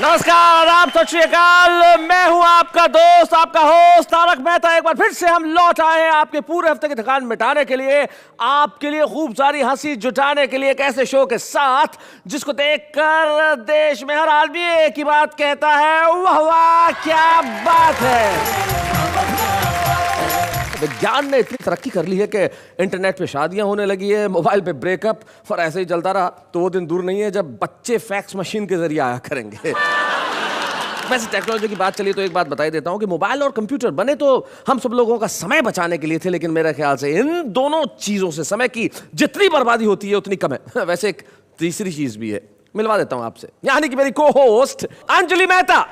नमस्कार, आप सत श्री अकाल। मैं हूं आपका दोस्त, आपका होस्ट तारक मेहता। एक बार फिर से हम लौट आए हैं आपके पूरे हफ्ते की थकान मिटाने के लिए, आपके लिए खूब सारी हंसी जुटाने के लिए, एक ऐसे शो के साथ जिसको देखकर देश में हर आदमी एक ही बात कहता है, वाह वाह क्या बात है। विज्ञान ने इतनी तरक्की कर ली है कि इंटरनेट पे शादियां होने लगी है, मोबाइल पे ब्रेकअप, और ऐसे ही चलता रहा तो वो दिन दूर नहीं है जब बच्चे फैक्स मशीन के जरिए आया करेंगे। वैसे टेक्नोलॉजी की बात चली तो एक बात बताई देता हूं कि मोबाइल और कंप्यूटर बने तो हम सब लोगों का समय बचाने के लिए थे, लेकिन मेरे ख्याल से इन दोनों चीजों से समय की जितनी बर्बादी होती है उतनी कम है। वैसे एक तीसरी चीज भी है, मिलवा देता हूं आपसे, यानी कि मेरी को होस्ट अंजलि मेहता।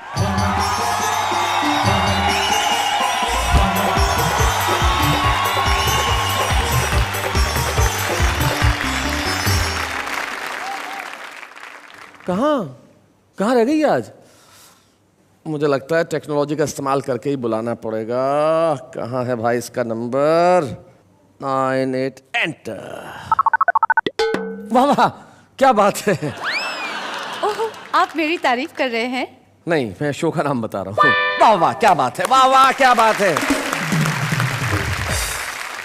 कहाँ रह गई आज? मुझे लगता है टेक्नोलॉजी का इस्तेमाल करके ही बुलाना पड़ेगा। कहाँ है भाई इसका नंबर? 98 एंटर। वाह वाह क्या बात है। ओह, आप मेरी तारीफ कर रहे हैं? नहीं, मैं शो का नाम बता रहा हूँ। वाह वाह क्या बात है, वाह वाह क्या बात है।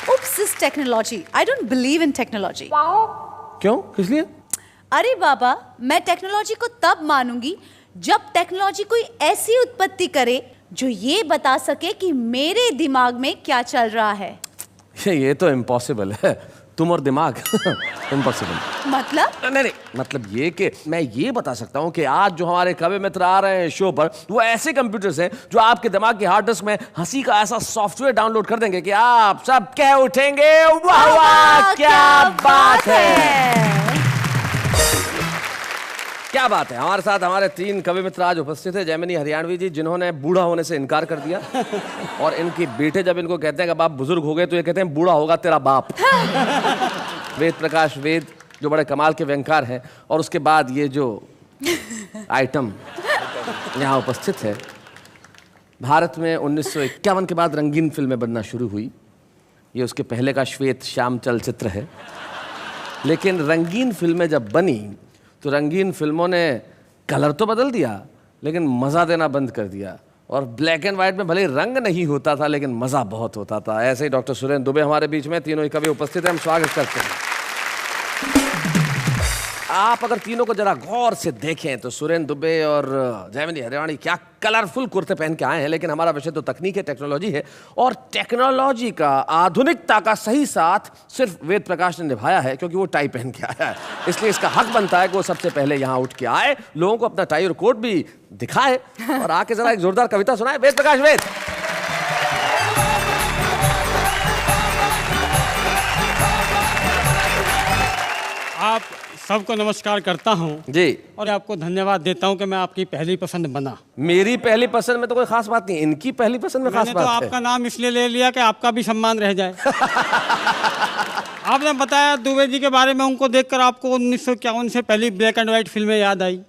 Oops, this technology. I don't believe in technology. क्यों, किस लिए? अरे बाबा, मैं टेक्नोलॉजी को तब मानूंगी जब टेक्नोलॉजी कोई ऐसी उत्पत्ति करे जो ये बता सके कि मेरे दिमाग में क्या चल रहा है। ये तो इम्पॉसिबल है, तुम और दिमाग। इम्पॉसिबल मतलब? नहीं, मतलब ये कि मैं ये बता सकता हूँ कि आज जो हमारे कवि मित्र आ रहे हैं शो पर, वो ऐसे कंप्यूटर्स हैं जो आपके दिमाग के हार्ड डिस्क में हंसी का ऐसा सॉफ्टवेयर डाउनलोड कर देंगे कि आप सब कह उठेंगे, वाह वाह क्या बात है। क्या बात है। हमारे साथ हमारे 3 कवि मित्र आज उपस्थित है। जैमिनी हरियाणवी जी, जिन्होंने बूढ़ा होने से इनकार कर दिया, और इनके बेटे जब इनको कहते हैं कि बाप बुजुर्ग हो गए तो ये कहते हैं बूढ़ा होगा तेरा बाप। वेद प्रकाश वेद, जो बड़े कमाल के व्यंगकार हैं, और उसके बाद ये जो आइटम यहाँ उपस्थित है। भारत में 1951 के बाद रंगीन फिल्में बनना शुरू हुई। ये उसके पहले का श्वेत श्याम चलचित्र है, लेकिन रंगीन फिल्में जब बनी तो रंगीन फिल्मों ने कलर तो बदल दिया लेकिन मज़ा देना बंद कर दिया, और ब्लैक एंड वाइट में भले रंग नहीं होता था लेकिन मज़ा बहुत होता था। ऐसे ही डॉक्टर सुरेंद्र दुबे हमारे बीच में, तीनों ही कवि उपस्थित हैं, हम स्वागत करते हैं। आप अगर तीनों को जरा गौर से देखें तो सुरेंद्र दुबे और जैमिनी हरियाणवी क्या कलरफुल कुर्ते पहन के आए हैं, लेकिन हमारा विषय तो तकनीक है, टेक्नोलॉजी है, और टेक्नोलॉजी का आधुनिकता का सही साथ सिर्फ वेद प्रकाश ने निभाया है, क्योंकि वो टाई पहन के आया है। इसलिए इसका हक बनता है कि वो सबसे पहले यहाँ उठ के आए, लोगों को अपना टाई और कोट भी दिखाए, और आके जरा एक जोरदार कविता सुनाए। वेद प्रकाश वेद। आप सबको नमस्कार करता हूं जी, और आपको धन्यवाद देता हूं कि मैं आपकी पहली पसंद बना। मेरी पहली पसंद में तो कोई खास बात नहीं, इनकी पहली पसंद में खास बात है। मैंने तो आपका नाम इसलिए ले लिया कि आपका भी सम्मान रह जाए। आपने बताया दुबे जी के बारे में, उनको देखकर आपको 1951 से पहली ब्लैक एंड व्हाइट फिल्में याद आई।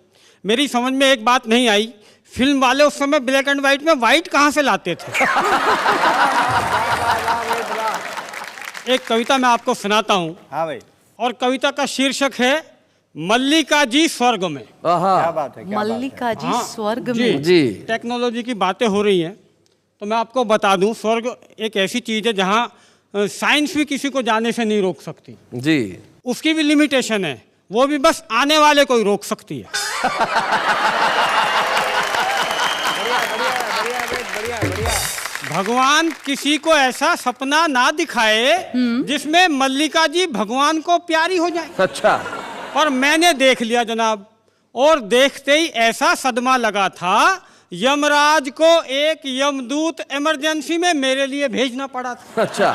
मेरी समझ में एक बात नहीं आई, फिल्म वाले उस समय ब्लैक एंड व्हाइट में व्हाइट कहाँ से लाते थे। एक कविता मैं आपको सुनाता हूँ। हाँ भाई। और कविता का शीर्षक है मल्लिका जी स्वर्ग में। क्या बात है, मल्लिका जी स्वर्ग जी, में। जी, टेक्नोलॉजी की बातें हो रही हैं तो मैं आपको बता दूं, स्वर्ग एक ऐसी चीज़ है जहां साइंस भी किसी को जाने से नहीं रोक सकती जी। उसकी भी लिमिटेशन है, वो भी बस आने वाले को ही रोक सकती है। भगवान किसी को ऐसा सपना ना दिखाए जिसमें मल्लिका जी भगवान को प्यारी हो जाए। अच्छा। पर मैंने देख लिया जनाब, और देखते ही ऐसा सदमा लगा था, यमराज को एक यमदूत इमरजेंसी में मेरे लिए भेजना पड़ा था। अच्छा।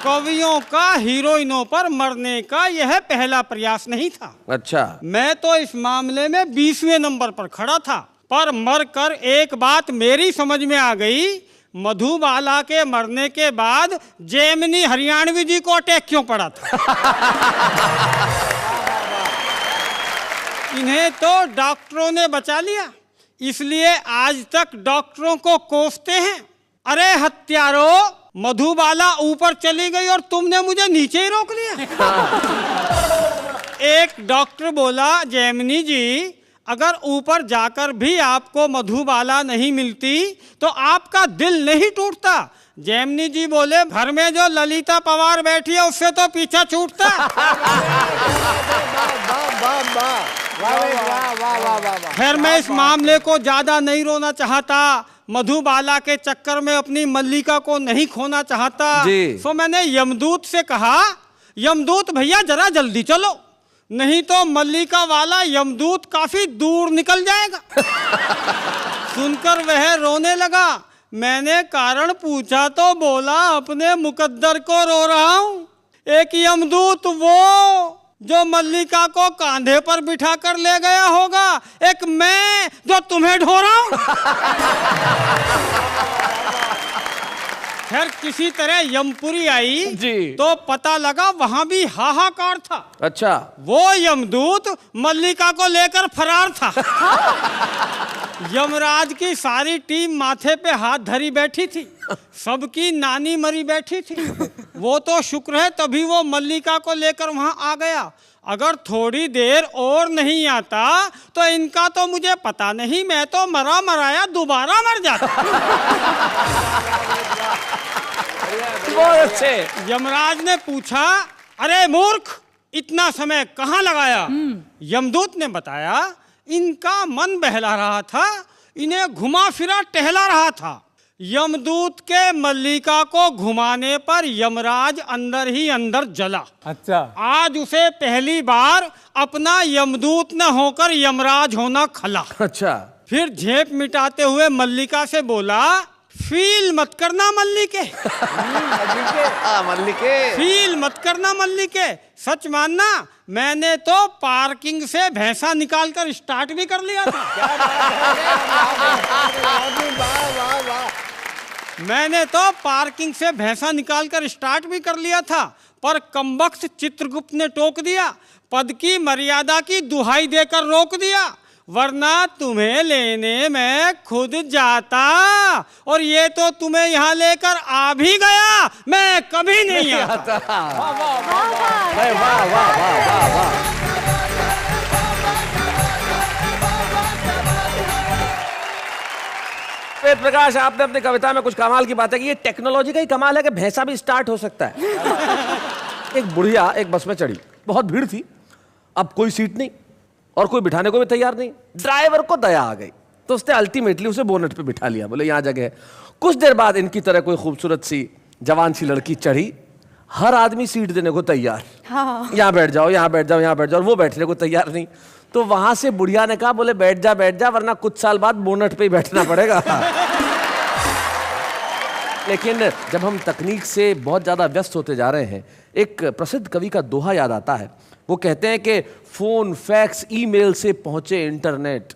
कवियों का हीरोइनों पर मरने का यह पहला प्रयास नहीं था। अच्छा। मैं तो इस मामले में 20वें नंबर पर खड़ा था, पर मरकर एक बात मेरी समझ में आ गई, मधुबाला के मरने के बाद जैमिनी हरियाणवी जी को अटैक क्यों पड़ा था। इन्हें तो डॉक्टरों ने बचा लिया, इसलिए आज तक डॉक्टरों को कोसते हैं। अरे हत्यारों, मधुबाला ऊपर चली गई और तुमने मुझे नीचे ही रोक लिया। एक डॉक्टर बोला, जैमिनी जी अगर ऊपर जाकर भी आपको मधुबाला नहीं मिलती तो आपका दिल नहीं टूटता। जैमिनी जी बोले, घर में जो ललिता पवार बैठी है उससे तो पीछा छूटता। खैर मैं इस मामले को ज्यादा नहीं रोना चाहता, मधुबाला के चक्कर में अपनी मल्लिका को नहीं खोना चाहता। तो मैंने यमदूत से कहा, यमदूत भैया जरा जल्दी चलो, नहीं तो मल्लिका वाला यमदूत काफी दूर निकल जाएगा। सुनकर वह रोने लगा। मैंने कारण पूछा तो बोला, अपने मुकद्दर को रो रहा हूँ। एक यमदूत वो जो मल्लिका को कांधे पर बिठा कर ले गया होगा, एक मैं जो तुम्हें ढो रहा हूँ। खैर किसी तरह यमपुरी आई जी। तो पता लगा वहां भी हाहाकार था। अच्छा, वो यमदूत मल्लिका को लेकर फरार था। यमराज की सारी टीम माथे पे हाथ धरी बैठी थी, सबकी नानी मरी बैठी थी। वो तो शुक्र है तभी वो मल्लिका को लेकर वहां आ गया, अगर थोड़ी देर और नहीं आता तो इनका तो मुझे पता नहीं, मैं तो मरा मराया दोबारा मर जाता। बहुत अच्छे। यमराज ने पूछा, अरे मूर्ख इतना समय कहाँ लगाया? यमदूत ने बताया, इनका मन बहला रहा था, इन्हें घुमा फिरा टहला रहा था। यमदूत के मल्लिका को घुमाने पर यमराज अंदर ही अंदर जला। अच्छा, आज उसे पहली बार अपना यमदूत न होकर यमराज होना खला। अच्छा, फिर झेप मिटाते हुए मल्लिका से बोला, फील मत करना मल्लिके। मल्लिके, फील मत करना मल्लिके, सच मानना मैंने तो पार्किंग से भैंसा निकालकर स्टार्ट भी कर लिया था। मैंने तो पार्किंग से भैंसा निकालकर स्टार्ट भी कर लिया था, पर कमबख्त चित्रगुप्त ने टोक दिया, पद की मर्यादा की दुहाई देकर रोक दिया, वरना तुम्हें लेने मैं खुद जाता, और ये तो तुम्हें यहाँ लेकर आ भी गया, मैं कभी नहीं आता। वाह वाह वाह वाह। वेद प्रकाश, आपने अपनी कविता में कुछ कमाल की बातें की। ये टेक्नोलॉजी का ही कमाल है कि भैंसा भी स्टार्ट हो सकता है। एक बुढ़िया एक बस में चढ़ी, बहुत भीड़ थी, अब कोई सीट नहीं और कोई बिठाने को भी तैयार नहीं। ड्राइवर को दया आ गई तो उसने अल्टीमेटली उसे बोनट पे बिठा लिया, बोले यहाँ जगह है। कुछ देर बाद इनकी तरह कोई खूबसूरत सी जवान सी लड़की चढ़ी, हर आदमी सीट देने को तैयार। हाँ। यहाँ बैठ जाओ, यहाँ बैठ जाओ, यहाँ बैठ जाओ, और वो बैठने को तैयार नहीं। तो वहां से बुढ़िया ने कहा, बोले बैठ जा वरना कुछ साल बाद बोनट पे ही बैठना पड़ेगा। लेकिन जब हम तकनीक से बहुत ज्यादा व्यस्त होते जा रहे हैं, एक प्रसिद्ध कवि का दोहा याद आता है। वो कहते हैं कि फोन, फैक्स, ईमेल से पहुंचे इंटरनेट,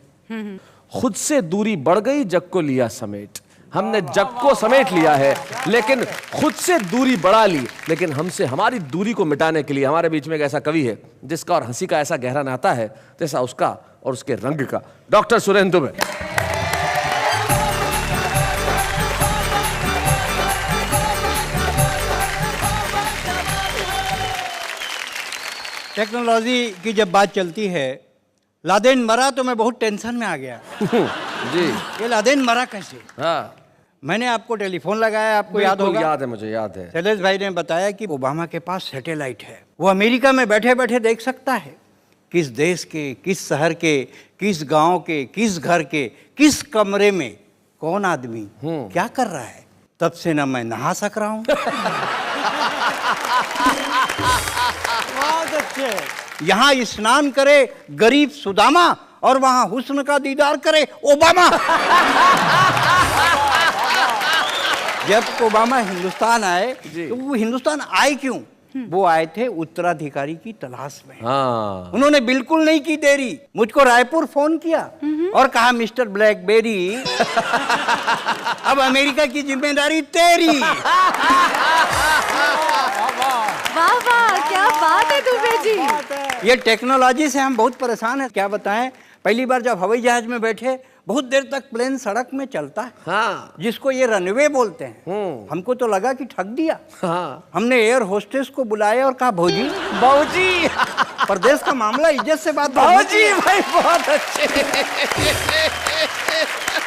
खुद से दूरी बढ़ गई, जग को लिया समेट। हमने जग को समेट लिया है लेकिन खुद से दूरी बढ़ा ली। लेकिन हमसे हमारी दूरी को मिटाने के लिए हमारे बीच में एक ऐसा कवि है जिसका और हंसी का ऐसा गहरा नाता है जैसा उसका और उसके रंग का। डॉक्टर सुरेंद्र दुबे। टेक्नोलॉजी की जब बात चलती है, लादेन मरा तो मैं बहुत टेंशन में आ गया। जी, ये लादेन मरा कैसे? हाँ, मैंने आपको टेलीफोन लगाया, आपको याद होगा? याद है, मुझे याद है। शैलेश भाई ने बताया कि ओबामा के पास सैटेलाइट है, वो अमेरिका में बैठे बैठे देख सकता है किस देश के, किस शहर के, किस गांव के, किस घर के, किस कमरे में कौन आदमी क्या कर रहा है। तब से ना मैं नहा सक रहा हूँ। बहुत अच्छे। यहाँ स्नान करे गरीब सुदामा और वहाँ हुस्न का दीदार करे ओबामा। जब ओबामा हिंदुस्तान आए तो वो हिंदुस्तान आए क्यों? वो आए थे उत्तराधिकारी की तलाश में। हाँ। उन्होंने बिल्कुल नहीं की देरी, मुझको रायपुर फोन किया और कहा, मिस्टर ब्लैकबेरी अब अमेरिका की जिम्मेदारी तेरी। वाह वाह, क्या बात है दुबे जी। ये टेक्नोलॉजी से हम बहुत परेशान हैं, क्या बताएं। पहली बार जब हवाई जहाज में बैठे, बहुत देर तक प्लेन सड़क में चलता है, हाँ जिसको ये रनवे बोलते हैं। हमको तो लगा कि ठग दिया। हाँ हमने एयर होस्टेस को बुलाया और कहा भौजी बाबूजी परदेश का मामला, इज्जत से बात बाबूजी भाई बहुत अच्छे।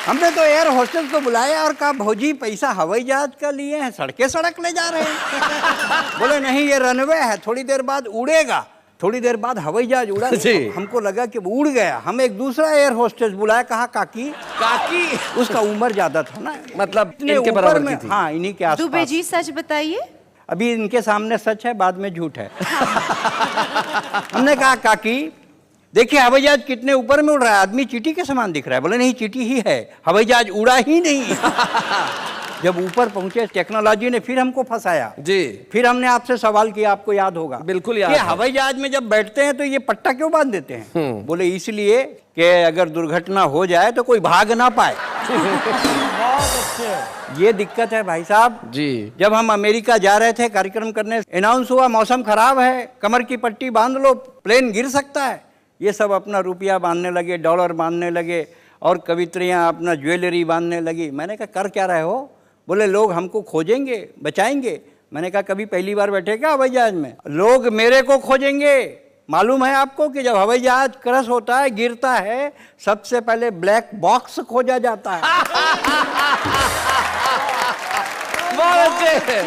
हमने तो एयर होस्टेस को बुलाया और कहा भौजी पैसा हवाई जहाज का लिए हैं, सड़के सड़क ले जा रहे हैं। बोले नहीं ये रनवे है, थोड़ी देर बाद उड़ेगा। थोड़ी देर बाद हवाई जहाज उड़ा। हमको लगा कि वो उड़ गया। हम एक दूसरा एयर होस्टेस बुलाया, कहा काकी काकी, उसका उम्र ज्यादा था ना, मतलब इतने इनके ऊपर बराबर में, की थी। हाँ इन्हीं के दुबे आसपास। जी सच बताइए। अभी इनके सामने सच है, बाद में झूठ है। हमने कहा काकी देखिए हवाई जहाज कितने ऊपर में उड़ रहा है, आदमी चींटी के समान दिख रहा है। बोले नहीं चींटी ही है, हवाई जहाज उड़ा ही नहीं। जब ऊपर पहुंचे टेक्नोलॉजी ने फिर हमको फंसाया जी। फिर हमने आपसे सवाल किया, आपको याद होगा। बिल्कुल याद कि है। हवाई जहाज में जब बैठते हैं तो ये पट्टा क्यों बांध देते हैं? बोले इसलिए कि अगर दुर्घटना हो जाए तो कोई भाग ना पाए। ये दिक्कत है भाई साहब जी। जब हम अमेरिका जा रहे थे कार्यक्रम करने, अनाउंस हुआ मौसम खराब है, कमर की पट्टी बांध लो, प्लेन गिर सकता है। ये सब अपना रुपया बांधने लगे, डॉलर बांधने लगे और कवित्रियां अपना ज्वेलरी बांधने लगी। मैंने कहा कर क्या रहे हो? बोले लोग हमको खोजेंगे, बचाएंगे। मैंने कहा कभी पहली बार बैठे क्या हवाई जहाज में? लोग मेरे को खोजेंगे। मालूम है आपको कि जब हवाई जहाज क्रश होता है, गिरता है, सबसे पहले ब्लैक बॉक्स खोजा जाता है। बहुत अच्छे,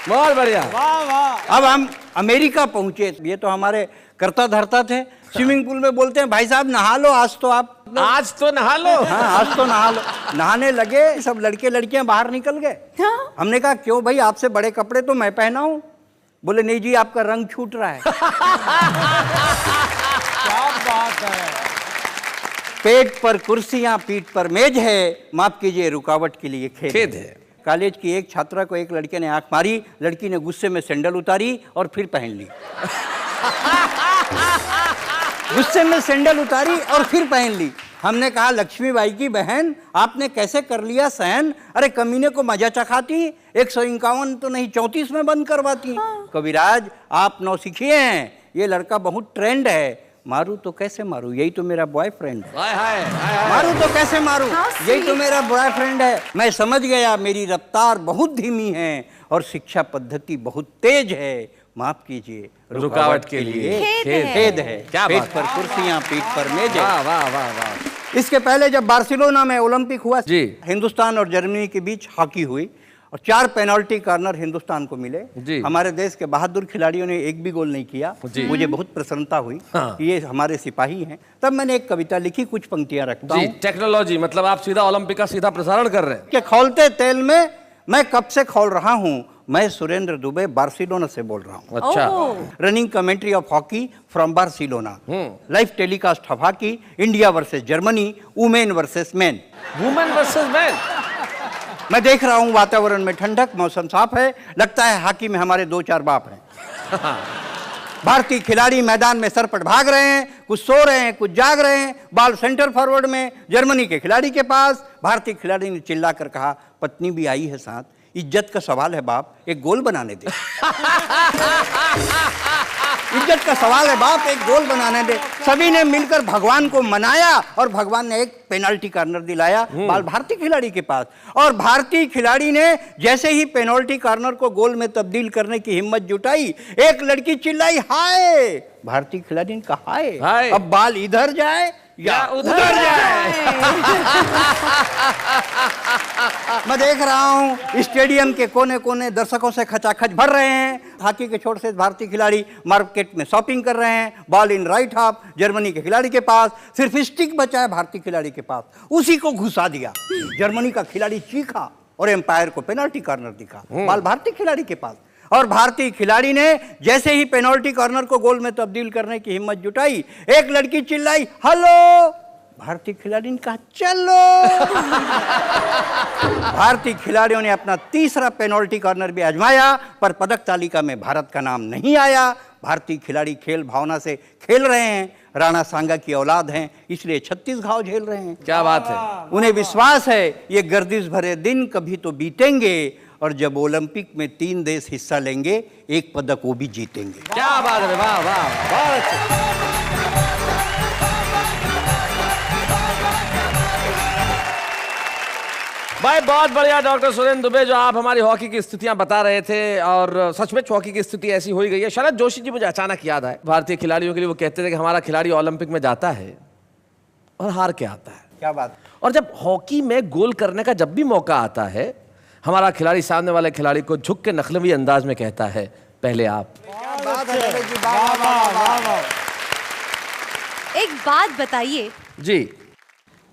बहुत बढ़िया। वाह वाह। अब हम अमेरिका पहुंचे, ये तो हमारे करता धरता थे। स्विमिंग पूल में बोलते हैं भाई साहब नहा लो, आज तो आप आज तो नहा लो। हाँ आज तो नहा लो। नहाने लगे, सब लड़के लड़कियां बाहर निकल गए। हाँ? हमने कहा क्यों भाई, आपसे बड़े कपड़े तो मैं पहना हूं। बोले नहीं जी आपका रंग छूट रहा है। क्या बात है। पेट पर कुर्सियां, पीठ पर मेज है, माफ कीजिए रुकावट के लिए खेद है। कॉलेज की एक छात्रा को एक लड़के ने आंख मारी, लड़की ने गुस्से में सैंडल उतारी और फिर पहन ली। गुस्से में सैंडल उतारी और फिर पहन ली। हमने कहा लक्ष्मीबाई की बहन आपने कैसे कर लिया सहन? अरे कमीने को मजा चखाती, 151 तो नहीं 34 में बंद करवाती। कविराज आप नौसिखिए हैं, ये लड़का बहुत ट्रेंड है। मारू तो कैसे मारू, यही तो मेरा बॉयफ्रेंड है। हाय हाय हाय हाय। मारू तो कैसे मारू, हाँ, यही तो मेरा बॉयफ्रेंड है। मैं समझ गया मेरी रफ्तार बहुत धीमी है और शिक्षा पद्धति बहुत तेज है, माफ कीजिए रुकावट के लिए खेद है। क्या पेट बात पर कुर्सियां, पीठ पर मेज है। वाह वाह वाह वाह। इसके पहले जब बार्सिलोना में ओलंपिक हुआ जी। हिंदुस्तान और जर्मनी के बीच हॉकी हुई और 4 पेनल्टी कॉर्नर हिंदुस्तान को मिले। जी। हमारे देश के बहादुर खिलाड़ियों ने एक भी गोल नहीं किया। जी। मुझे बहुत प्रसन्नता हुई हाँ। कि ये हमारे सिपाही हैं। तब मैंने एक कविता लिखी, कुछ पंक्तियां रखता जी हूं टेक्नोलॉजी, मतलब आप सीधा ओलंपिक का सीधा प्रसारण कर रहे हैं। कि खौलते तेल में मैं कब से खौल रहा हूं। मैं सुरेंद्र दुबे बार्सिलोना से बोल रहा हूं। अच्छा। ओह। Running commentary of hockey from Barcelona. Live telecast of hockey, India versus Germany, women versus men. Women versus man. मैं देख रहा हूं वातावरण में ठंडक, मौसम साफ है, लगता है हॉकी में हमारे 2-4 बाप हैं। भारतीय खिलाड़ी मैदान में सरपट भाग रहे हैं, कुछ सो रहे हैं, कुछ जाग रहे हैं। बॉल सेंटर फॉरवर्ड में जर्मनी के खिलाड़ी के पास। भारतीय खिलाड़ी ने चिल्लाकर कहा पत्नी भी आई है साथ, इज्जत का सवाल है बाप, एक गोल बनाने दे। इज्जत का सवाल है बाप, एक गोल बनाने दे। सभी ने मिलकर भगवान को मनाया और भगवान ने एक पेनल्टी कॉर्नर दिलाया बाल भारतीय खिलाड़ी के पास। और भारतीय खिलाड़ी ने जैसे ही पेनल्टी कॉर्नर को गोल में तब्दील करने की हिम्मत जुटाई, एक लड़की चिल्लाई हाय। भारतीय खिलाड़ी ने कहा हाय, अब बाल इधर जाए या उधर जाए। मैं देख रहा हूं स्टेडियम के कोने कोने दर्शकों से खचाखच भर रहे हैं। हॉकी के छोर से भारतीय खिलाड़ी मार्केट में शॉपिंग कर रहे हैं। Ball in right half Germany के खिलाड़ी के पास, सिर्फ स्टिक बचा है भारतीय खिलाड़ी के पास, उसी को घुसा दिया। जर्मनी का खिलाड़ी चीखा और एम्पायर को पेनल्टी कॉर्नर दिखा, बॉल भारतीय खिलाड़ी के पास। और भारतीय खिलाड़ी ने जैसे ही पेनल्टी कॉर्नर को गोल में तब्दील करने की हिम्मत जुटाई, एक लड़की चिल्लाई हेलो। भारतीय खिलाड़ी ने कहा चलो। भारतीय खिलाड़ियों ने अपना तीसरा पेनल्टी कॉर्नर भी आजमाया, पर पदक तालिका में भारत का नाम नहीं आया। भारतीय खिलाड़ी खेल भावना से खेल रहे हैं, राणा सांगा की औलाद हैं, इसलिए 36 घाव झेल रहे हैं। क्या बात है। उन्हें विश्वास है ये गर्दिश भरे दिन कभी तो बीतेंगे और जब ओलंपिक में 3 देश हिस्सा लेंगे, एक पदक वो भी जीतेंगे। क्या बात है, वाह वाह, बहुत अच्छा। भाई बहुत बढ़िया डॉक्टर सुरेंद्र दुबे, जो आप हमारी हॉकी की स्थितियां बता रहे थे, और सचमुच हॉकी की स्थिति ऐसी हो ही गई है। शरद जोशी जी मुझे अचानक याद आए, भारतीय खिलाड़ियों के लिए वो कहते थे कि हमारा खिलाड़ी ओलंपिक में जाता है और हार के आता है। क्या बात। और जब हॉकी में गोल करने का जब भी मौका आता है, हमारा खिलाड़ी सामने वाले खिलाड़ी को झुक के नखलवी अंदाज में कहता है, पहले आप। एक बात बताइए जी।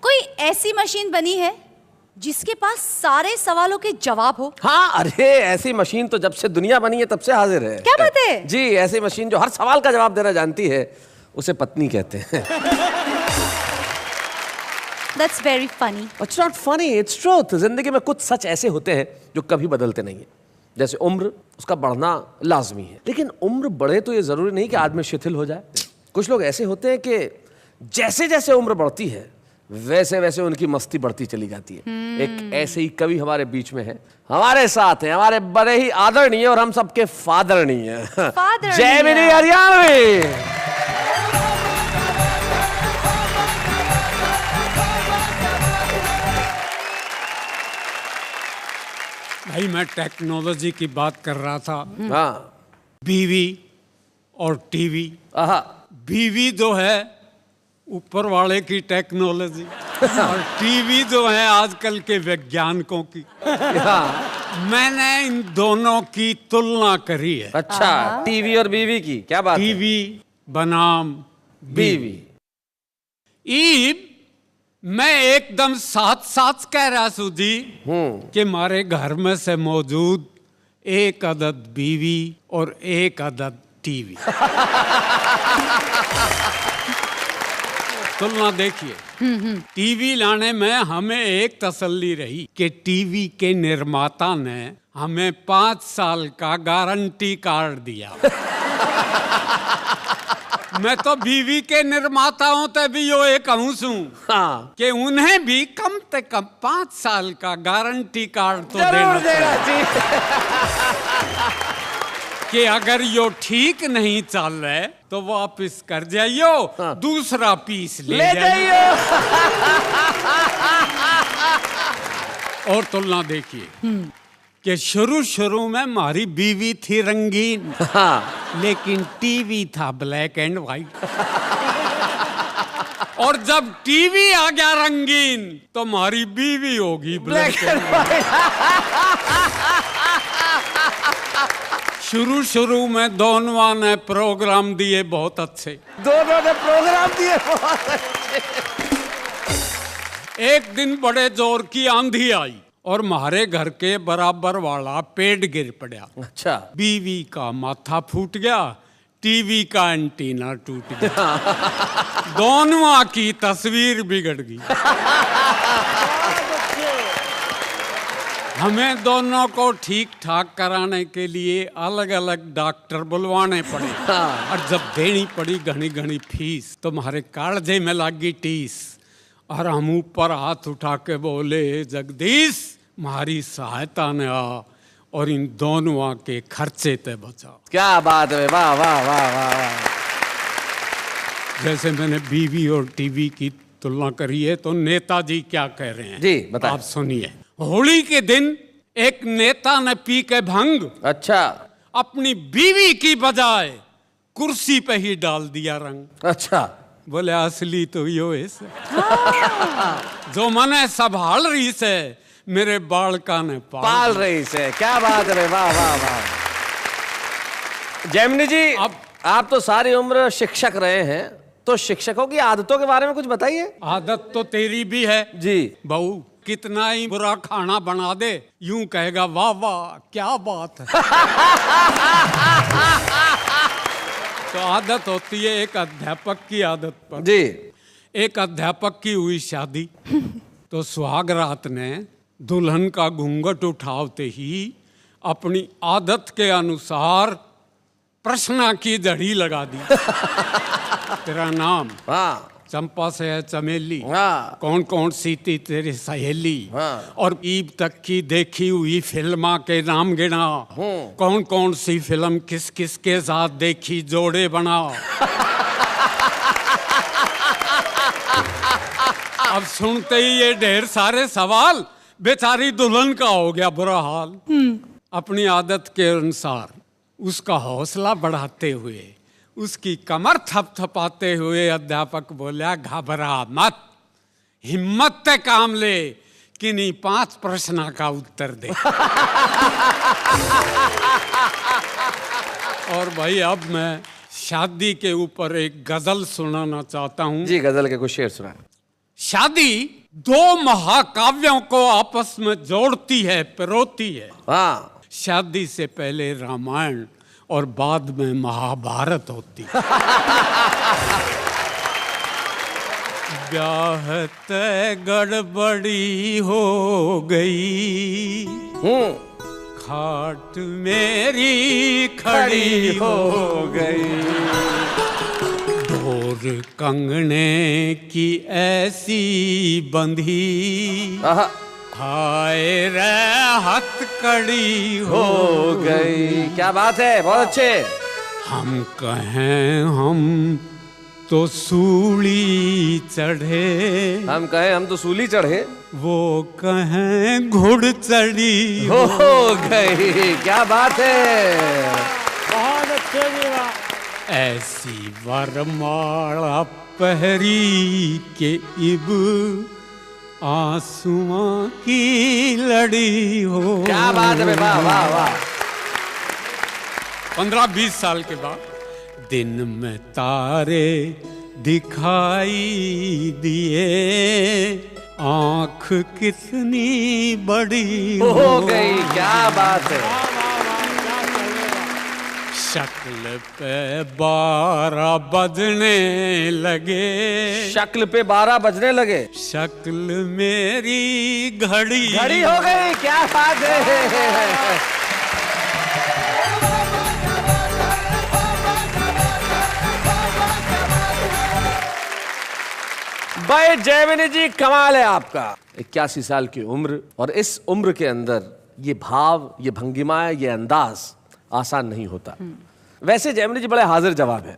कोई ऐसी मशीन बनी है जिसके पास सारे सवालों के जवाब हो? हाँ, अरे ऐसी मशीन तो जब से दुनिया बनी है तब से हाजिर है। क्या बात है? जी, ऐसी मशीन जो हर सवाल का जवाब देना जानती है, उसे पत्नी कहते हैं। That's very funny. It's not funny, it's truth. जिंदगी में कुछ सच ऐसे होते हैं जो कभी बदलते नहीं है। जैसे उम्र, उसका बढ़ना लाजमी है, लेकिन उम्र बढ़े तो ये जरूरी नहीं कि आदमी शिथिल हो जाए। कुछ लोग ऐसे होते हैं कि जैसे जैसे उम्र बढ़ती है वैसे वैसे उनकी मस्ती बढ़ती चली जाती है। एक ऐसे ही कवि हमारे बीच में है, हमारे साथ हैं, हमारे बड़े ही आदरणीय और हम सबके फादरणीय जैमिनी हरियाणवी। भाई मैं टेक्नोलॉजी की बात कर रहा था। हाँ, बीवी और टीवी। आहा, बीवी जो है ऊपर वाले की टेक्नोलॉजी और टीवी जो है आजकल के वैज्ञानिकों की। मैंने इन दोनों की तुलना करी है। अच्छा, टीवी और बीवी की क्या बात है? टीवी बनाम बीवी। ईब मैं एकदम साथ साथ कह रहा हूं जी कि हमारे घर में से मौजूद एक अदद बीवी और एक अदद टीवी। तुलना देखिए, टीवी लाने में हमें एक तसल्ली रही कि टीवी के निर्माता ने हमें 5 साल का गारंटी कार्ड दिया। मैं तो बीवी के निर्माताओं ते भी यो एक कहूँ हाँ, कि उन्हें भी कम से कम 5 साल का गारंटी कार्ड तो जरूर देना चाहिए चाहिए। कि अगर यो ठीक नहीं चल रहे तो वापिस कर जाइयो। हाँ। दूसरा पीस ले ले जाइयो। जाइयो। और तुलना देखिए कि शुरू में हमारी बीवी थी रंगीन, हाँ, लेकिन टीवी था ब्लैक एंड व्हाइट। और जब टीवी आ गया रंगीन तो हमारी बीवी होगी ब्लैक एंड शुरू में दोनों ने प्रोग्राम दिए बहुत अच्छे। दोनों ने प्रोग्राम दिए बहुत अच्छे। एक दिन बड़े जोर की आंधी आई और हमारे घर के बराबर वाला पेड़ गिर पड़ा। अच्छा, बीवी का माथा फूट गया, टीवी का एंटीना टूट गया। दोनों की तस्वीर बिगड़ गई। हमें दोनों को ठीक ठाक कराने के लिए अलग अलग डॉक्टर बुलवाने पड़े। और जब देनी पड़ी घनी घनी फीस तो हमारे कालजे में लगी टीस। और हम ऊपर हाथ उठा के बोले, जगदीश हमारी सहायता ने आ और इन दोनों के खर्चे ते बचा। क्या बात है, वाह वाह वाह वाह वाह। जैसे मैंने बीवी और टीवी की तुलना करी है तो नेताजी क्या कह रहे हैं जी बताएं। आप सुनिए। होली के दिन एक नेता ने पी के भंग अच्छा, अपनी बीवी की बजाय कुर्सी पे ही डाल दिया रंग। अच्छा, बोले असली तो यो है जो मने संभाल रही से मेरे बालका ने पाल रही से। क्या बात है, वाह वाह वाह। जैमिनी जी, अब आप तो सारी उम्र शिक्षक रहे हैं, तो शिक्षकों की आदतों के बारे में कुछ बताइए। आदत तो तेरी भी है जी। बहू कितना ही बुरा खाना बना दे यूं कहेगा वाह वाह क्या बात है। तो आदत होती है एक अध्यापक की आदत पर। जी। एक अध्यापक की हुई शादी तो सुहाग रात ने दुल्हन का घूंघट उठाते ही अपनी आदत के अनुसार प्रश्न की जड़ी लगा दी। तेरा नाम? हाँ चंपा से है चमेली। हाँ। कौन कौन सी थी तेरी सहेली? हाँ। और ईद तक की देखी हुई फिल्मा के नाम गिना। कौन कौन सी फिल्म किस किस के साथ देखी जोड़े बना। अब सुनते ही ये ढेर सारे सवाल बेचारी दुल्हन का हो गया बुरा हाल। अपनी आदत के अनुसार उसका हौसला बढ़ाते हुए, उसकी कमर थपथपाते हुए अध्यापक बोला, घबरा मत, हिम्मत से काम ले, किन्हीं 5 प्रश्न का उत्तर दे। और भाई अब मैं शादी के ऊपर एक गजल सुनाना चाहता हूँ। जी, गजल के कुछ शेर सुनाए। शादी 2 महाकाव्यों को आपस में जोड़ती है, पिरोती है। हाँ, शादी से पहले रामायण और बाद में महाभारत होती। ब्याह तय गड़बड़ी हो गई, खाट मेरी खड़ी हो गई, ढोर कंगने की ऐसी बंधी, हाय रे हथकड़ी हो गई। क्या बात है, बहुत अच्छे। हम कहें हम तो सूली चढ़े, हम कहें हम तो सूली चढ़े, वो कहें घुड़ चढ़ी हो गई। क्या बात है, बहुत अच्छे जी। ऐसी वरमाला पहरी के इब आंसुओं की लड़ी हो। क्या बात है, वाह वाह वाह। 15-20 साल के बाद दिन में तारे दिखाई दिए, आंख कितनी बड़ी हो गई। क्या बात है। शक्ल पे 12 बजने लगे, शक्ल पे 12 बजने लगे, शक्ल मेरी घड़ी घड़ी हो गई। क्या बात है। भाई जयमिनी जी, कमाल है आपका। 81 साल की उम्र, और इस उम्र के अंदर ये भाव, ये भंगिमा, ये अंदाज आसान नहीं होता। वैसे जयमिनी जी बड़े हाजिर जवाब है।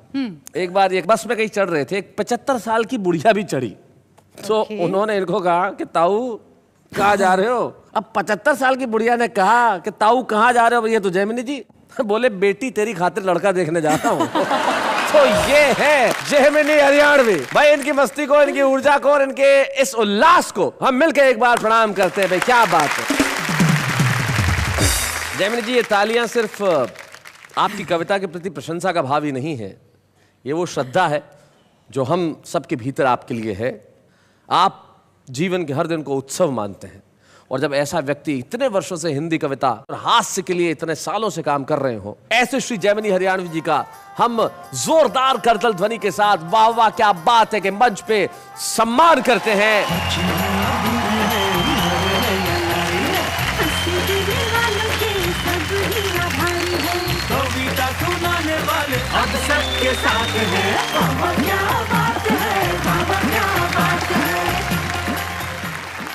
एक बार एक बस में कहीं चढ़ रहे थे, एक 75 साल की बुढ़िया भी चढ़ी, तो उन्होंने इनको कहा कि ताऊ कहाँ जा रहे हो। अब 75 साल की बुढ़िया ने कहा कि ताऊ कहाँ जा रहे हो। ये तो जयमिनी जी बोले, बेटी तेरी खातिर लड़का देखने जाता हूँ। तो ये है जयमिनी हरियाणवी। भाई इनकी मस्ती को, इनकी ऊर्जा को और इनके इस उल्लास को हम मिलकर एक बार प्रणाम करते हैं। भाई क्या बात है। जयमिनी जी, ये तालियां सिर्फ आपकी कविता के प्रति प्रशंसा का भाव ही नहीं है, ये वो श्रद्धा है जो हम सबके भीतर आपके लिए है। आप जीवन के हर दिन को उत्सव मानते हैं, और जब ऐसा व्यक्ति इतने वर्षों से हिंदी कविता और हास्य के लिए इतने सालों से काम कर रहे हो, ऐसे श्री जयमिनी हरियाणवी जी का हम जोरदार करतल ध्वनि के साथ वाह वाह क्या बात है के मंच पे सम्मान करते हैं। सबके साथ है, बाबा क्या बात है, बाबा क्या बात है।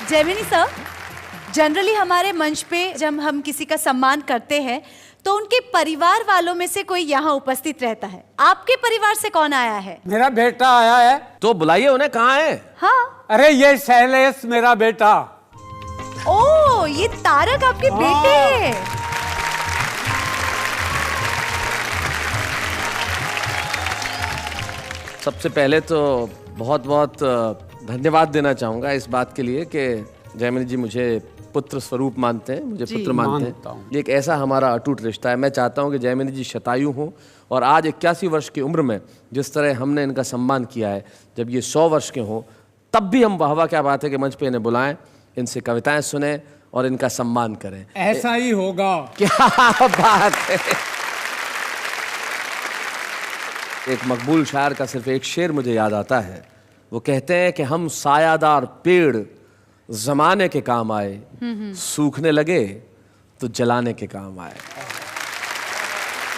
जयमिनी सर, जनरली हमारे मंच पे जब हम किसी का सम्मान करते हैं तो उनके परिवार वालों में से कोई यहाँ उपस्थित रहता है। आपके परिवार से कौन आया है? मेरा बेटा आया है। तो बुलाइए उन्हें, कहाँ है? हाँ। अरे ये शैलेश मेरा बेटा। ओ, ये तारक आपके बेटे हैं। सबसे पहले तो बहुत बहुत धन्यवाद देना चाहूँगा इस बात के लिए कि जयमिनी जी मुझे पुत्र स्वरूप मानते हैं, मुझे पुत्र मानते हैं। ये एक ऐसा हमारा अटूट रिश्ता है। मैं चाहता हूँ कि जयमिनी जी शतायु हों, और आज 81 वर्ष की उम्र में जिस तरह हमने इनका सम्मान किया है, जब ये 100 वर्ष के हों तब भी हम वाह वाह क्या बात है कि मंच पे इन्हें बुलाएं, इनसे कविताएं सुने और इनका सम्मान करें। ऐसा ही होगा। क्या बात है। एक मकबूल शायर का सिर्फ एक शेर मुझे याद आता है। वो कहते हैं कि हम सायादार पेड़ जमाने के काम आए, सूखने लगे तो जलाने के काम आए।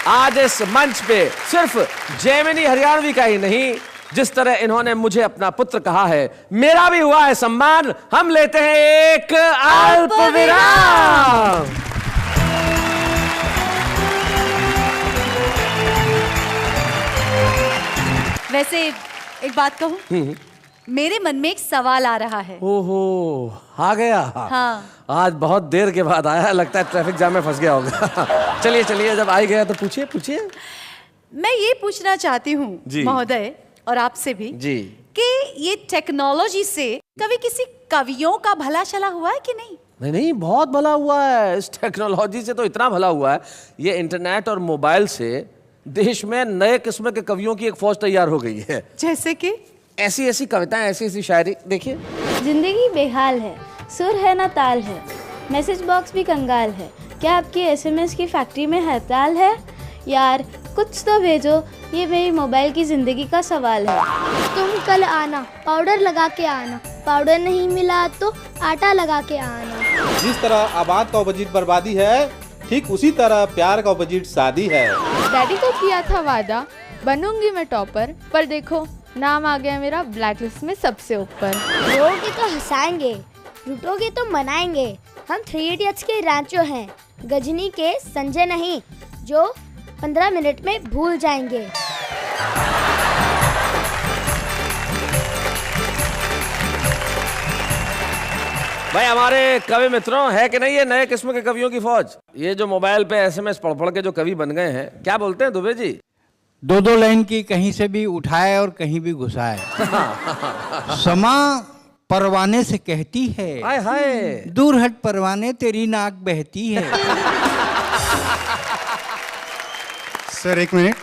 आज इस मंच पे सिर्फ जयमिनी हरियाणवी का ही नहीं, जिस तरह इन्होंने मुझे अपना पुत्र कहा है, मेरा भी हुआ है सम्मान। हम लेते हैं एक अल्प विराम। वैसे एक बात कहूं, मेरे मन में एक सवाल आ रहा है। ओहो, आ गया। हाँ। आज बहुत देर के बाद आया, लगता है ट्रैफिक जाम में फंस गया होगा। चलिए चलिए, जब आ ही गया तो पूछिए पूछिए। मैं ये पूछना चाहती हूँ जी। महोदय, और आपसे भी, जी। कि ये टेक्नोलॉजी से कभी किसी कवियों का भला चला हुआ है कि नहीं? नहीं नहीं, बहुत भला हुआ है। इस टेक्नोलॉजी से तो इतना भला हुआ है, ये इंटरनेट और मोबाइल से देश में नए किस्म के कवियों की एक फौज तैयार हो गई है। जैसे कि ऐसी ऐसी कविताएं, ऐसी ऐसी शायरी, देखिए। जिंदगी बेहाल है, सुर है ना ताल है, मैसेज बॉक्स भी कंगाल है, क्या आपकी एसएमएस की फैक्ट्री में हड़ताल है? यार कुछ तो भेजो, ये मेरी मोबाइल की जिंदगी का सवाल है। तुम कल आना, पाउडर लगा के आना, पाउडर नहीं मिला तो आटा लगा के आना। जिस तरह आबाद का ऑपोजिट बर्बादी है, ठीक उसी तरह प्यार का ऑपोजिट शादी है। डैडी को किया था वादा, बनूंगी मैं टॉपर, पर देखो नाम आ गया मेरा ब्लैकलिस्ट में सबसे ऊपर। रोओगे तो हंसाएंगे, रूठोगे तो मनाएंगे। हम 3 इडियट्स के रांचो हैं, गजनी के संजय नहीं, जो 15 मिनट में भूल जाएंगे। भाई हमारे कवि मित्रों, है कि नहीं ये नए किस्म के कवियों की फौज? ये जो मोबाइल पे एसएमएस पढ़ पढ़ के जो कवि बन गए हैं, क्या बोलते हैं दुबे जी? 2-2 लाइन की कहीं से भी उठाए और कहीं भी घुसाए। समा परवाने से कहती है, हाय हाय। दूर हट परवाने तेरी नाक बहती है। सर एक मिनट,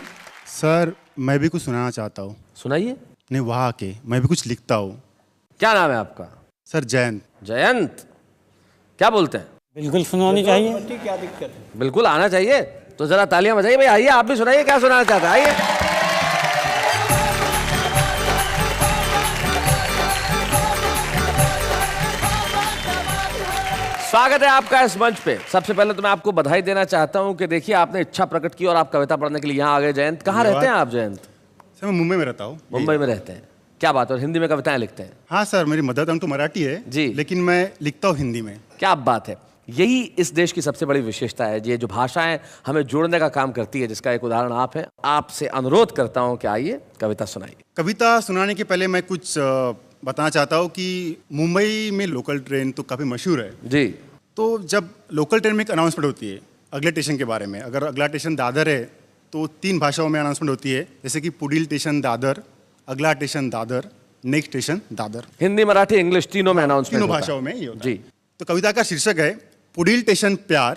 सर मैं भी कुछ सुनाना चाहता हूँ। सुनाइए। नहीं, वहाँ के मैं भी कुछ लिखता हूँ। क्या नाम है आपका? सर जयंत। जयंत, क्या बोलते हैं? बिल्कुल सुनानी चाहिए। क्या दिक्कत है? बिल्कुल आना चाहिए। तो जरा तालियां बजाइए भाई, आइए आप भी सुनाइए, क्या सुनाना चाहते हैं, आइए। स्वागत है आपका इस मंच पे। सबसे पहले तो मैं आपको बधाई देना चाहता हूं कि देखिए आपने इच्छा प्रकट की और आप कविता पढ़ने के लिए यहाँ आ गए। जयंत, कहाँ रहते हैं आप जयंत? सर मैं मुंबई में रहता हूँ। मुंबई में रहते हैं, क्या बात है। और हिंदी में कविताएं लिखते हैं? हाँ सर, मेरी मदर टंग तो मराठी है जी, लेकिन मैं लिखता हूँ हिंदी में। क्या बात है। यही इस देश की सबसे बड़ी विशेषता है, ये जो भाषाएं हमें जोड़ने का काम करती है, जिसका एक उदाहरण आप हैं। आपसे अनुरोध करता हूं कि आइए कविता सुनाइए। कविता सुनाने के पहले मैं कुछ बताना चाहता हूँ कि मुंबई में लोकल ट्रेन तो काफ़ी मशहूर है जी। तो जब लोकल ट्रेन में एक अनाउंसमेंट होती है अगले स्टेशन के बारे में, अगर अगला स्टेशन दादर है तो 3 भाषाओं में अनाउंसमेंट होती है, जैसे कि पुडील स्टेशन दादर, अगला station Dadar, next station Dadar. Hindi, Marathi, English तीनों में अनाउंसमेंट तीनों भाषाओं में ये होता जी। है। तो कविता का शीर्षक है पुडील स्टेशन प्यार,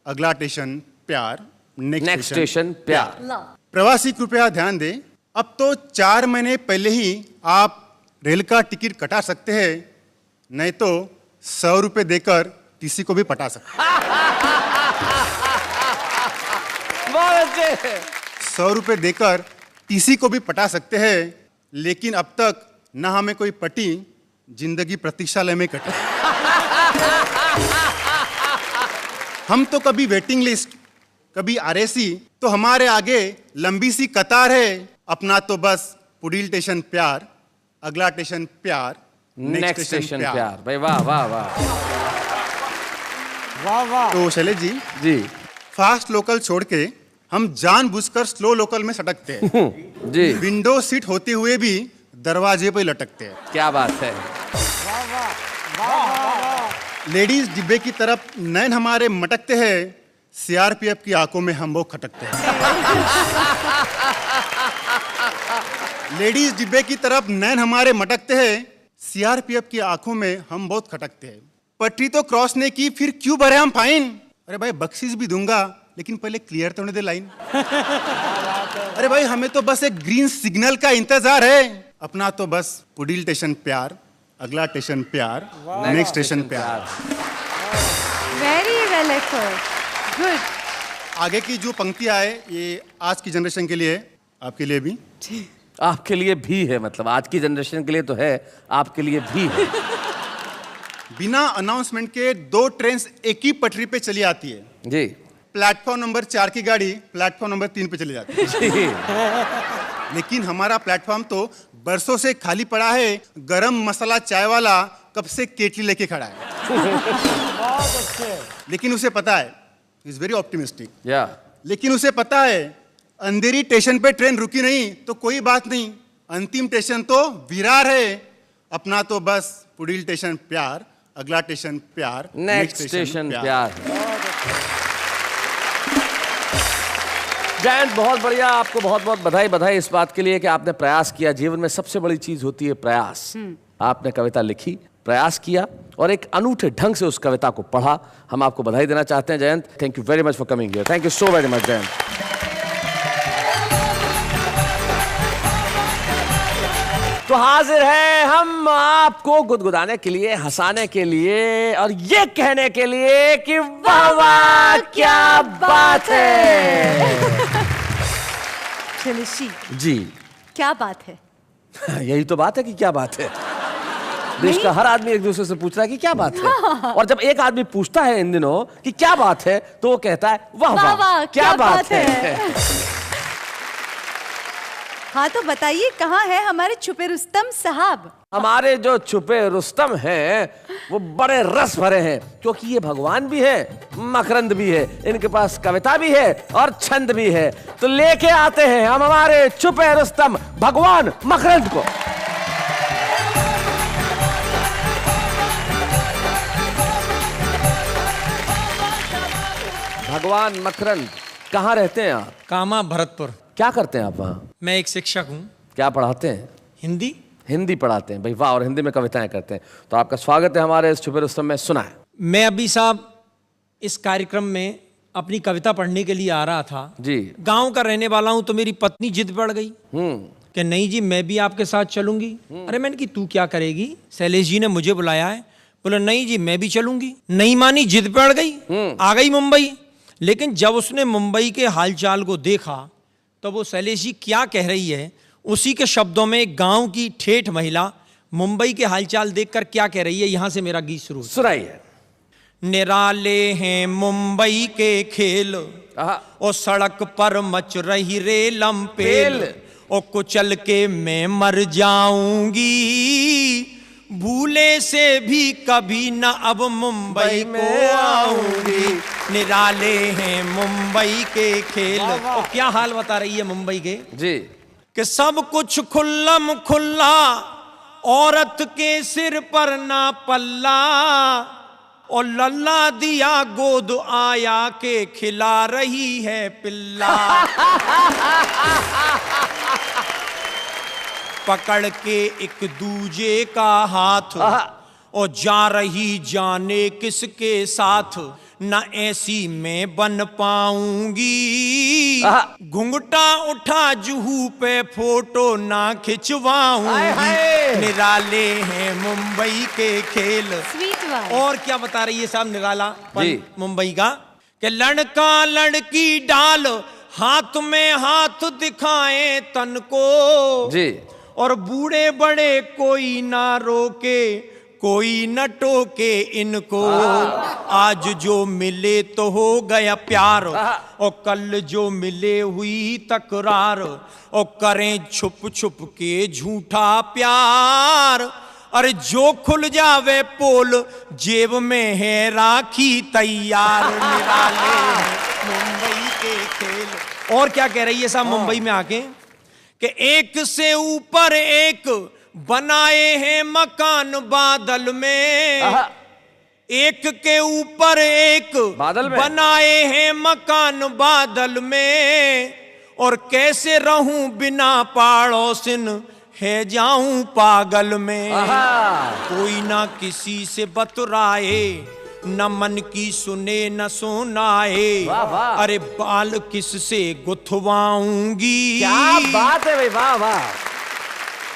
अगला स्टेशन प्यार, नेक्स्ट स्टेशन प्यार। प्रवासी कृपया ध्यान दें, अब तो 4 महीने पहले ही आप रेल का टिकट कटा सकते हैं, नहीं तो 100 रुपए देकर टीसी को भी पटा सकते हैं। बहुत अच्छे। 100 रुपए देकर टीसी को भी पटा सकते हैं, लेकिन अब तक न हमें कोई पटी, जिंदगी प्रतीक्षालय में कटी। हम तो कभी वेटिंग लिस्ट, कभी आरएसी, तो हमारे आगे लंबी सी कतार है। अपना तो बस पुडील स्टेशन प्यार, अगला स्टेशन प्यार, नेक्स्ट स्टेशन प्यार। भाई वाह वाह वाह वाह वाह। तो शैलेश जी जी, फास्ट लोकल छोड़ के हम जानबूझकर स्लो लोकल में सटकते हैं। जी, विंडो सीट होते हुए भी दरवाजे पे लटकते हैं। क्या बात है। लेडीज डिब्बे की तरफ नैन हमारे मटकते हैं, सीआरपीएफ की आंखों में हम वो खटकते हैं। लेडीज डिब्बे की तरफ नैन हमारे मटकते हैं, सीआरपीएफ की आंखों में हम बहुत खटकते हैं। पटरी तो क्रॉस ने की, फिर क्यों भरे हम फाइन? अरे भाई बख्शीश भी दूंगा, लेकिन पहले क्लियर तो होने दे लाइन। अरे भाई हमें तो बस एक ग्रीन सिग्नल का इंतजार है। अपना तो बस पुडील स्टेशन प्यार, अगला स्टेशन प्यार, नेक्स्ट स्टेशन प्यार। Very well effort, good. आगे की जो पंक्तियां है ये आज की जनरेशन के लिए है, आपके लिए भी। आपके लिए भी है, मतलब आज की जनरेशन के लिए तो है, आपके लिए भी है। बिना अनाउंसमेंट के 2 ट्रेन एक ही पटरी पे चली आती है जी। प्लेटफॉर्म नंबर 4 की गाड़ी प्लेटफॉर्म नंबर 3 पे चली जाती है। जी। लेकिन हमारा प्लेटफॉर्म तो बरसों से खाली पड़ा है। गरम मसाला चाय वाला कब से केटली लेके खड़ा है। लेकिन उसे पता है, इज वेरी ऑप्टिमिस्टिक। या लेकिन उसे पता है अंधेरी स्टेशन पे ट्रेन रुकी नहीं तो कोई बात नहीं, अंतिम स्टेशन तो विरार है। अपना तो बस पुडील स्टेशन प्यार, अगला स्टेशन प्यार, नेक्स्ट स्टेशन प्यार। जयंत बहुत बढ़िया, आपको बहुत बहुत बधाई इस बात के लिए कि आपने प्रयास किया। जीवन में सबसे बड़ी चीज होती है प्रयास। आपने कविता लिखी, प्रयास किया और एक अनूठे ढंग से उस कविता को पढ़ा। हम आपको बधाई देना चाहते हैं Jayant. Thank you very much for coming here. Thank you so very much Jayant. तो हाजिर है हम आपको गुदगुदाने के लिए, हंसाने के लिए और ये कहने के लिए कि वाह वाह क्या बात है। जलेशी जी क्या बात है? यही तो बात है कि क्या बात है। देश का हर आदमी एक दूसरे से पूछ रहा है कि क्या बात है। और जब एक आदमी पूछता है इन दिनों कि क्या बात है तो वो कहता है वाह वाह क्या बात है। हाँ तो बताइए कहाँ है हमारे छुपे रुस्तम साहब? हमारे जो छुपे रुस्तम हैं वो बड़े रस भरे हैं, क्योंकि ये भगवान भी है, मकरंद भी है, इनके पास कविता भी है और छंद भी है। तो लेके आते हैं हम हमारे छुपे रुस्तम भगवान मकरंद को। भगवान मकरंद, कहाँ रहते हैं आप? कामा भरतपुर। क्या करते हैं आप वहाँ? मैं एक शिक्षक हूँ। क्या पढ़ाते हैं? हिंदी। हिंदी पढ़ाते हैं भाई, वाह। और हिंदी में कविताएं करते हैं। तो आपका स्वागत है हमारे इस छुपे रुस्तम में। सुना है मैं अभी साहब इस कार्यक्रम में अपनी कविता पढ़ने के लिए आ रहा था जी। गांव का रहने वाला हूँ, तो मेरी पत्नी जिद बढ़ गई कि नहीं जी मैं भी आपके साथ चलूंगी। अरे मैंने कि तू क्या करेगी? शैलेश जी ने मुझे बुलाया है। बोला नहीं जी मैं भी चलूंगी। नहीं मानी, जिद बढ़ गई, आ गई मुंबई। लेकिन जब उसने मुंबई के हालचाल को देखा तो वो शैलेश जी क्या कह रही है, उसी के शब्दों में गांव की ठेठ महिला मुंबई के हालचाल देखकर क्या कह रही है, यहां से मेरा गीत शुरू। सुनाइए। निराले हैं मुंबई के खेल, और सड़क पर मच रही रेलम पेल, और कुचल के मैं मर जाऊंगी, भूले से भी कभी न अब मुंबई को आऊंगी। निराले हैं मुंबई के खेल। और क्या हाल बता रही है मुंबई के जी, कि सब कुछ खुल्लम खुल्ला, औरत के सिर पर ना पल्ला, और लल्ला दिया गोद आया के खिला रही है पिल्ला। पकड़ के एक दूजे का हाथ, और जा रही जाने किसके साथ, न ऐसी मैं बन पाऊंगी, घुंघटा उठा जुहू पे फोटो ना खिंचवाऊंगी। निराले हैं मुंबई के खेल। और क्या बता रही है साहब निराला मुंबई का, कि लड़का लड़की डाल हाथ में हाथ दिखाए तन को जी, और बूढ़े बड़े कोई ना रोके, कोई न टोके इनको। आज जो मिले तो हो गया प्यार, और कल जो मिले हुई तकरार, और करें छुप छुप के झूठा प्यार। अरे जो खुल जावे पोल, जेब में है राखी तैयार। निराले मुंबई के खेल। और क्या कह रही है साहब मुंबई में आके, कि एक से ऊपर एक बनाए हैं मकान बादल में, एक के ऊपर एक बादल में बनाए हैं मकान बादल में, और कैसे रहूं बिना पड़ोसिन, है जाऊं पागल में। कोई ना किसी से बतराए, न मन की सुने न सुनाए, अरे बाल किससे गुथवाऊंगी। क्या बात है भाई, वाह वाह।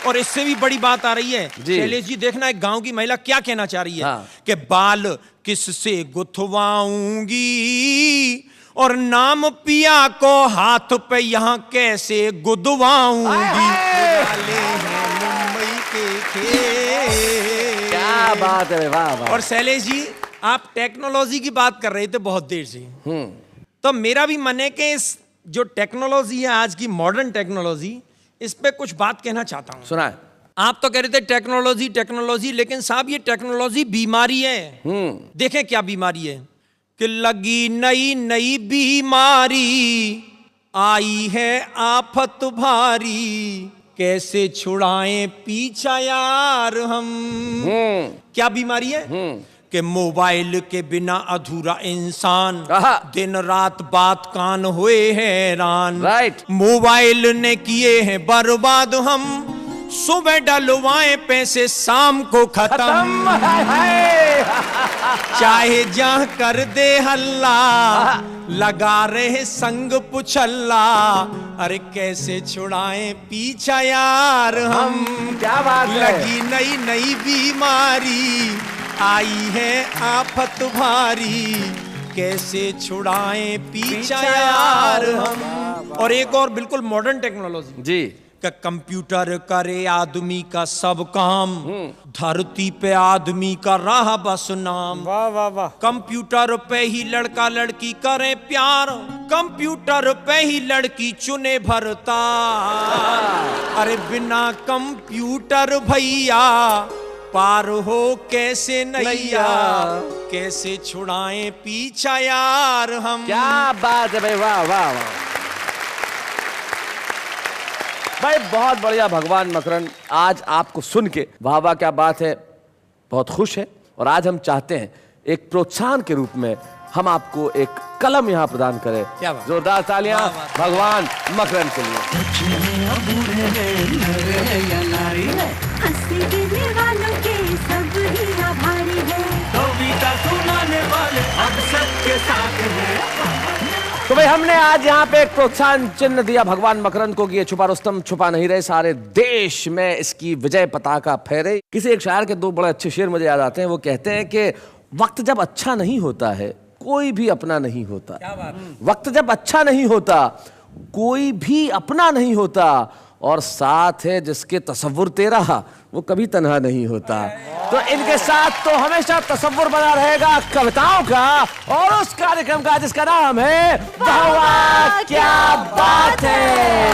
और इससे भी बड़ी बात आ रही है शैलेश जी, देखना एक गांव की महिला क्या कहना चाह रही है, कि बाल किससे गुथवाऊंगी, और नाम पिया को हाथ पे यहाँ कैसे गुदवाऊंगी। मुंबई के खेल। क्या बात है, वाह वाह। और शैलेश जी आप टेक्नोलॉजी की बात कर रहे थे बहुत देर से, तो मेरा भी मन है कि इस जो टेक्नोलॉजी है आज की मॉडर्न टेक्नोलॉजी, इस पे कुछ बात कहना चाहता हूं। सुना है। आप तो कह रहे थे टेक्नोलॉजी टेक्नोलॉजी, लेकिन साहब ये टेक्नोलॉजी बीमारी है। देखें क्या बीमारी है, कि लगी नई नई बीमारी, आई है आफत भारी, कैसे छुड़ाएं पीछा यार हम। क्या बीमारी है कि मोबाइल के बिना अधूरा इंसान, दिन रात बात कान हुए हैरान। मोबाइल ने किए हैं बर्बाद हम, सुबह डलवाए पैसे शाम को खत्म। चाहे जहां कर दे हल्ला, लगा रहे संग पुछल्ला, अरे कैसे छुड़ाएं पीछा यार हम। क्या बात है। लगी नई नई बीमारी, आई है आफत भारी, कैसे छुड़ाएं पीछा यार हम। और एक और बिल्कुल मॉडर्न टेक्नोलॉजी जी, का कंप्यूटर करे आदमी का सब काम, धरती पे आदमी का रहा बस नाम। वाह वाह वाह। कंप्यूटर पे ही लड़का लड़की करे प्यार, कंप्यूटर पे ही लड़की चुने भरता। अरे बिना कंप्यूटर भैया पार हो कैसे नैया, कैसे छुड़ाएं पीछा यार हम। क्या बात है भाई, वाह वाह वाह भाई, बहुत बढ़िया। भगवान मकरंद, आज आपको सुन के वाह वाह क्या बात है, बहुत खुश है। और आज हम चाहते हैं एक प्रोत्साहन के रूप में हम आपको एक कलम यहाँ प्रदान करें। क्या बात। जोरदार तालियां भगवान मकरंद के लिए। तो भाई हमने आज यहाँ पे एक प्रोत्साहन चिन्ह दिया भगवान मकरंद को कि ये छुपा रुस्तम छुपा नहीं रहे, सारे देश में इसकी विजय पताका फहरे। किसी एक शायर के दो बड़े अच्छे शेर मुझे याद आते हैं। वो कहते हैं कि वक्त जब अच्छा नहीं होता है कोई भी अपना नहीं होता। वक्त जब अच्छा नहीं होता कोई भी अपना नहीं होता, और साथ है जिसके तसव्वुर तेरा वो कभी तन्हा नहीं होता। तो इनके साथ तो हमेशा तसव्वुर बना रहेगा कविताओं का और उस कार्यक्रम का जिसका नाम है वाह वाह क्या बात है।